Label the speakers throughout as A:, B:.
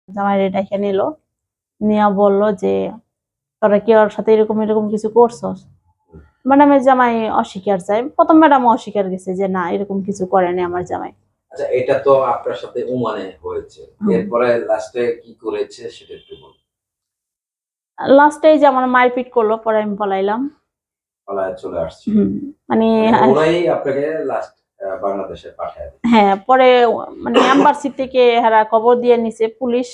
A: জামাইরে ডাইকা নিল, নিয়া বলল যে তোরা কি ওর সাথে এরকম এরকম কিছু করছস? ম্যাডামের জামাই অস্বীকার চায়। প্রথম ম্যাডাম অস্বীকার গেছে যে না এরকম কিছু করেনি আমার জামাই।
B: আচ্ছা, এটা তো আপনার সাথে ওমানে হয়েছে। এরপরে লাস্টে কি করেছে সেটা একটু বলুন।
A: লাস্টে যে আমার মারপিট করলো, পরে আমি পলাইলাম।
B: পলায়ে চলে আসছে।
A: মানে
B: ওরাই আপনাকে লাস্ট বাংলাদেশে পাঠায় দিয়েছে।
A: হ্যাঁ, পরে মানে এম্বাসি থেকে হেরা খবর দিয়ে নিছে পুলিশ।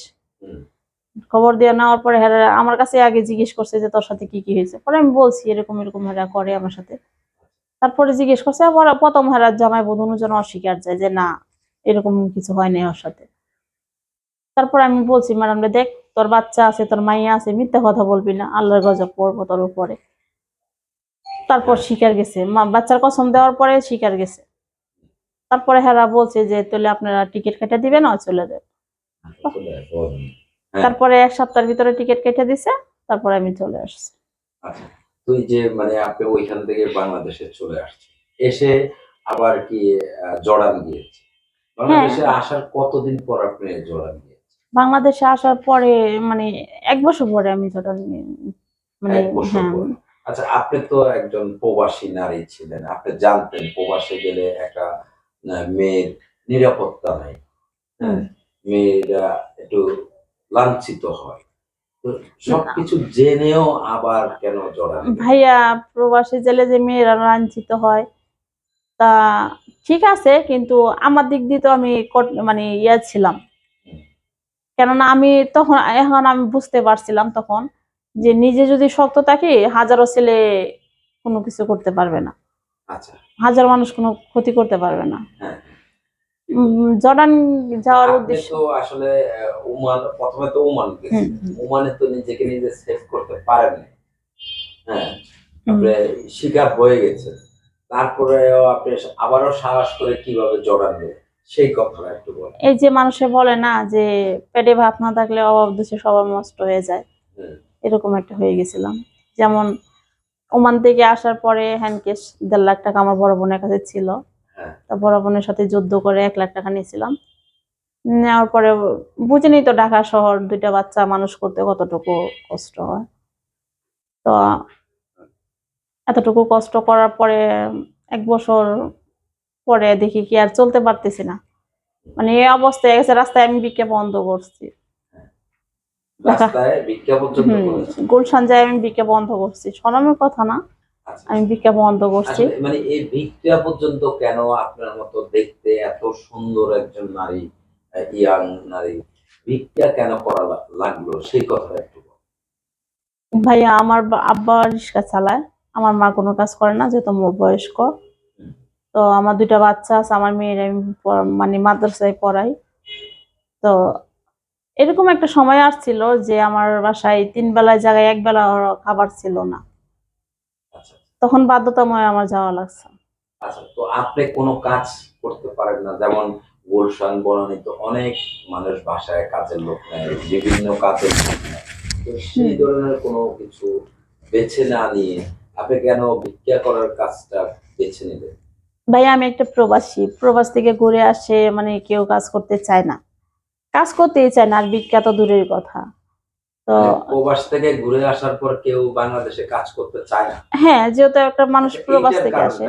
A: খবর দিয়ে নেওয়ার পরে হেরা আমার কাছে আগে জিজ্ঞেস করছে যে তোর সাথে কি কি হয়েছে। পরে আমি বলছি এরকম এরকম হেরা করে আমার সাথে। তারপরে জিজ্ঞেস করছে, আবার প্রথম হেরা জামাই বধূজন অস্বীকার যায় যে না এরকম কিছু হয় নাই ওর সাথে। তারপর আমি বলছি ম্যাডাম দেখ তোর বাচ্চা আছে, তোর মাইয়া আছে, মিথ্যা কথা বলবি না, আল্লাহর গজব পড়বো তোর উপরে। তারপর স্বীকার গেছে, বাচ্চার কসম দেওয়ার পরে স্বীকার গেছে। তারপরে হেরা বলছে যে তাহলে আপনারা টিকিট কেটে দিবেন আর চলে যাবে। তারপরে 1 সপ্তাহের ভিতরে টিকিট কেটে দিছে, তারপরে আমি চলে আসছি।
B: আচ্ছা, তুই যে মানে আপনি ওইখান থেকে বাংলাদেশে চলে আসছেন, এসে আবার কি জর্ডান গিয়েছে? বাংলাদেশে আসার কতদিন পর আপনি জর্ডান গিয়েছেন?
A: বাংলাদেশে আসার পরে মানে 1 বছর পরে আমি জর্ডান মানে
B: 1 বছর পর। আচ্ছা, আপনি তো একজন প্রবাসী নারী ছিলেন। আপনি জানতেন প্রবাসে গেলে একটা মেয়ের নিরাপত্তা নাই। হ্যাঁ? মেয়েরা একটু লাঞ্ছিত হয়। তো সবকিছু জেনেও আবার কেন জড়ান?
A: ভাইয়া প্রবাসী জেলে যে মেয়েরা লাঞ্ছিত হয় তা ঠিক আছে, কিন্তু আমার দিক দিয়ে তো আমি মানে ইয়া ছিলাম। কেননা আমি তখন এখন আমি বুঝতে পারছিলাম তখন যে নিজে যদি শক্ত থাকি হাজারো ছেলে কোনো কিছু করতে পারবে না।
B: আচ্ছা,
A: হাজার মানুষ কোনো ক্ষতি করতে পারবে না।
B: হ্যাঁ।
A: জর্ডান যাওয়ার উদ্দেশ্য
B: তো আসলে ওমান, প্রথমে তো ওমান গেছিলেন। ওমানে তো নিজেকে নিজে সেভ করতে পারেননি। হ্যাঁ, আপনি শিকার হয়ে গেছেন। তারপরেও আপনি আবারও সাহস করে কিভাবে জর্ডান গেলেন সেই কথাটা একটু বলেন।
A: এই যে মানুষে বলে না যে পেটে ভাত না থাকলে অভাব দেশে স্বভাব নষ্ট হয়ে যায়, এরকম একটা হয়ে গেছিলাম। যেমন ওমান থেকে আসার পরে হ্যান্ডক্যাশ 1.5 লাখ টাকা আমার বড় বোনের কাছে ছিল। তা বড় বোনের সাথে যুদ্ধ করে 1 লাখ টাকা নিয়েছিলাম। নেওয়ার পরে বুঝিনি তো ঢাকা শহর 2টা বাচ্চা মানুষ করতে কতটুকু কষ্ট হয়। তো এতটুকু কষ্ট করার পরে 1 বছর পরে দেখি কি আর চলতে পারতেছি না। মানে এই অবস্থা হয়ে গেছে, রাস্তায় আমি ভিক্ষা বন্ধ করছি। গুলশান যায় আমি ভিক্ষা বন্ধ করছি, শরমের কথা না, আমি ভিক্ষা বন্ধ করছি।
B: মানে এই ভিক্ষা পর্যন্ত কেন আপনার মতো দেখতে এত সুন্দর একজন নারী, ইয়াং নারী ভিক্ষা কেন করা লাগলো সেই কথা একটু
A: ভাইয়া আমার আব্বা রিক্সা চালায়, আমার মা কোনো কাজ করে না যেহেতু বয়স্ক। তো আমার 2টা বাচ্চা আছে, আমার মেয়ের আমি মানে মাদ্রাসায় পড়াই। তো এরকম একটা সময় আসছিল যে আমার বাসায় 3 বেলায় জায়গায় 1 বেলা খাবার ছিল না। তখন বাধ্যতাময় আমার যাওয়া লাগছে।
B: আচ্ছা, তো আপনি কোনো কাজ করতে পারেন না? যেমন গুলশান বনানীতে অনেক মানুষ বাসায় কাজের লোক নেয়, বিভিন্ন কাজের লোক নেয়। তো সেই ধরনের কোনো কিছু বেছে না নিয়ে আপনি কেন ভিক্ষা করার কাজটা বেছে নিলেন?
A: ভাই আমি একটা প্রবাসী, প্রবাস থেকে ঘুরে আসে মানে কেউ কাজ করতে চায় না, কাজ করতেই চায় না, আর ভিক্ষা তো দূরের কথা। তো
B: প্রবাস থেকে ঘুরে আসার পর কেউ বাংলাদেশে কাজ করতে চায় না?
A: হ্যাঁ, যেহেতু একটা মানুষ প্রবাস থেকে আসে।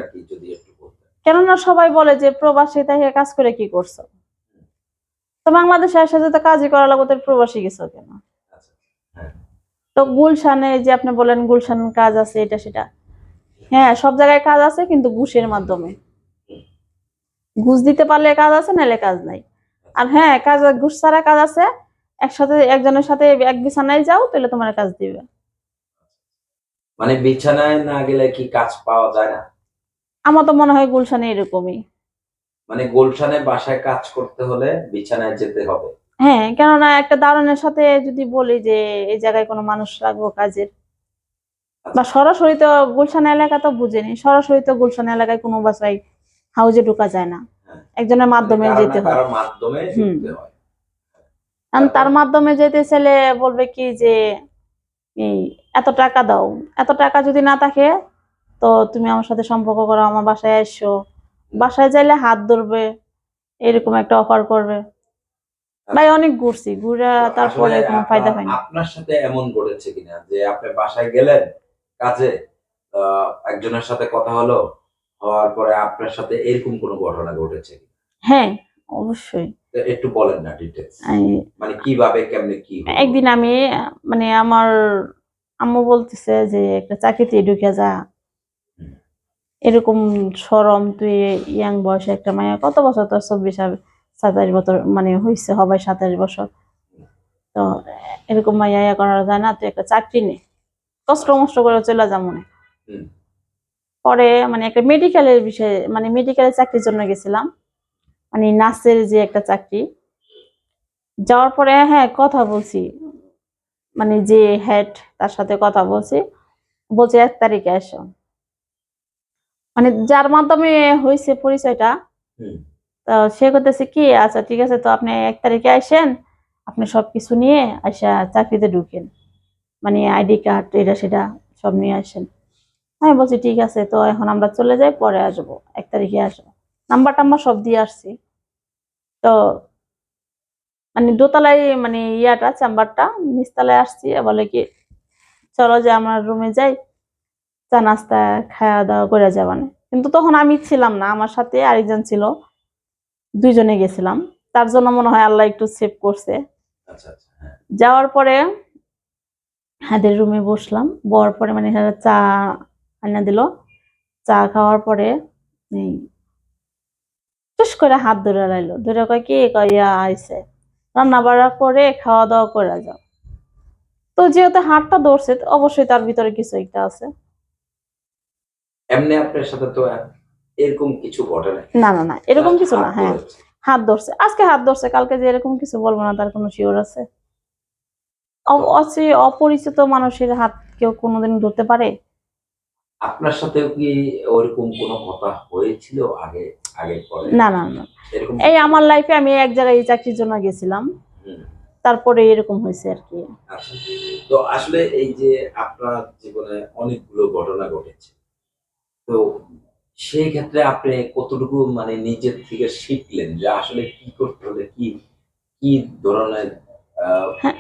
A: কেননা সবাই বলে যে প্রবাসী থেকে কাজ করে কি করছো? তো বাংলাদেশে এসে যদি কাজই করা লাগবে তো প্রবাসী গেছো কেন? তো গুলশানে যে আপনি বলেন গুলশান কাজ আছে এটা সেটা, হ্যাঁ সব জায়গায় কাজ আছে কিন্তু ঘুষের মাধ্যমে। ঘুষ দিতে পারলে কাজ আছে, নাহলে কাজ নাই। আর হ্যাঁ কাজ ঘুষ ছাড়া কাজ আছে, একসাথে একজনের সাথে এক বিছানায় যাও তাহলে তোমার কাজ দিবে।
B: মানে বিছানায় না গেলে কি কাজ পাওয়া যায় না?
A: আমার তো মনে হয় গুলশানে এরকমই।
B: মানে গুলশানে বাসায় কাজ করতে হলে বিছানায় যেতে হবে?
A: হ্যাঁ, কেননা একটা দারোয়ানের সাথে যদি বলি যে এই জায়গায় কোনো মানুষ রাখবো কাজের, বা সরাসরি তো গুলশান এলাকা তো বুঝেনি, সরাসরি তো গুলশান এলাকায় কোনো বাসায় হাউজে ঢোকা যায় না, একজনের মাধ্যমে যেতে হয়। তার মাধ্যমে যেতে চাইলে বলবে কি যে এত টাকা দাও, এত টাকা যদি না থাকে তো তুমি আমার সাথে সম্পর্ক করো, আমার বাসায় এসো, বাসায় যাইলে হাত ধরবে, এরকম একটা অফার করবে। ভাই অনেক ঘুরছি, ঘুরা
B: তো
A: তারপরে
B: আসলে
A: কোনো ফায়দা পাইনি।
B: আপনার সাথে এমন ঘটেছে কিনা যে আপনি বাসায় গেলেন কাজে, একজনের সাথে কথা হলো, হওয়ার পরে আপনার সাথে এরকম কোনো ঘটনা ঘটেছে কিনা?
A: হ্যাঁ, অবশ্যই।
B: তো একটু বলেন না ডিটেইলস।
A: এই
B: মানে কিভাবে কেমনে কি হলো?
A: একদিন আমি মানে আমার আম্মু বলতেছে যে একটা চাকরিতে ঢুকে যা,
B: হুম,
A: এরকম শরম, তুই ইয়াং বয়সে একটা মাইয়া, কত বছর তোর, 24 আর 27 বছর মানে হইছে, হবে 27 বছর। তো এরকম মাইয়া ইয়া করা যায় না, তুই একটা চাকরি নে, কষ্ট
B: আচ্ছা,
A: মষ্ট করে চলে যা মনে।
B: হুম,
A: পরে মানে একটা মেডিকেলের বিষয়ে, মানে মেডিকেলের চাকরির জন্য গেছিলাম, মানে নার্সের যে একটা চাকরি। যাওয়ার পরে হ্যাঁ কথা বলছি, মানে যে হেড, তার সাথে কথা বলছি, বলছে 1 তারিখে এসো। মানে যার মাধ্যমে হয়েছে পরিচয়টা,
B: হুম,
A: তো সে করতেছে কি, আচ্ছা ঠিক আছে, তো আপনি 1 তারিখে আসেন, আপনি সবকিছু নিয়ে আসা চাকরিতে ঢুকেন, মানে আইডি কার্ড এটা সেটা সব নিয়ে আসেন। আমি বলছি ঠিক আছে, তো এখন আমরা চলে যাই, পরে আসবো, 1 তারিখে আসবো। নাম্বার টাম্বার সব দিয়ে আসছি। তো মানে দোতলায় মানে ইয়াটা চেম্বারটা, নিচতলায় আসছি, বলে কি চলো যে আমার রুমে যাই, চা নাস্তা খাওয়া দাওয়া করে যাবানে। কিন্তু তখন আমি ছিলাম না, আমার সাথে আরেকজন ছিল, দুইজনে গেছিলাম। তার জন্য মনে হয় আল্লাহ একটু সেভ করছে।
B: আচ্ছা, আচ্ছা, হ্যাঁ,
A: যাওয়ার পরে হাদের রুমে বসলাম, বওয়ার পরে মানে এখানে চা আনা দিল। চা খাওয়ার পরে এই টুস করে হাত ধরে লাইলো, ধরে কয় কি, কয় ইয়া আইছে, রান্না বাড়া করে খাওয়া দাওয়া করে যাও। তো যেহেতু হাতটা ধরছে, তো অবশ্যই তার ভিতরে কিছু একটা আছে।
B: এমনি আপনার সাথে তো এরকম কিছু ঘটে নাই।
A: না না না, এরকম
B: জাস্ট
A: কিছু
B: হাত
A: না। হ্যাঁ,
B: ধরেছে।
A: হাত ধরছে, আজকে হাত ধরছে, কালকে যে এরকম কিছু বলবো না তার কোনো শিওর আছে?
B: তো
A: অপরিচিত মানুষের হাত কেউ কোনোদিন ধরতে পারে?
B: আপনার সাথেও কি ওরকম কোনো কথা হয়েছিল আগে, আগের পরে?
A: না না না,
B: এরকম
A: এই
B: কিছু?
A: আমার লাইফে আমি এক জায়গায় এই চাকরির জন্য গেছিলাম,
B: হুম,
A: তারপরে এরকম হয়েছে আর কি।
B: আচ্ছা। তো আসলে এই যে আপনার জীবনে অনেকগুলো ঘটনা ঘটেছে। তো সেই ক্ষেত্রে আপনি কতটুকু মানে নিজের থেকে শিখলেন যে আসলে কি করতে হলে কি ধরনের আ
A: হ্যাঁ,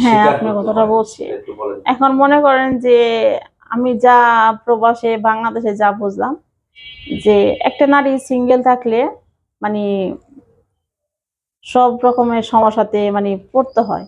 A: হ্যাঁ,
B: স্বীকার
A: আপনার
B: করতে
A: কথাটা
B: হয়
A: বলছি।
B: সেটা একটু বলেন?
A: এখন মনে করেন যে আমি যা প্রবাসে বাংলাদেশে যা বুঝলাম, যে একটা নারী সিঙ্গেল থাকলে মানে সব রকমের সমস্যাতে মানে পড়তে হয়।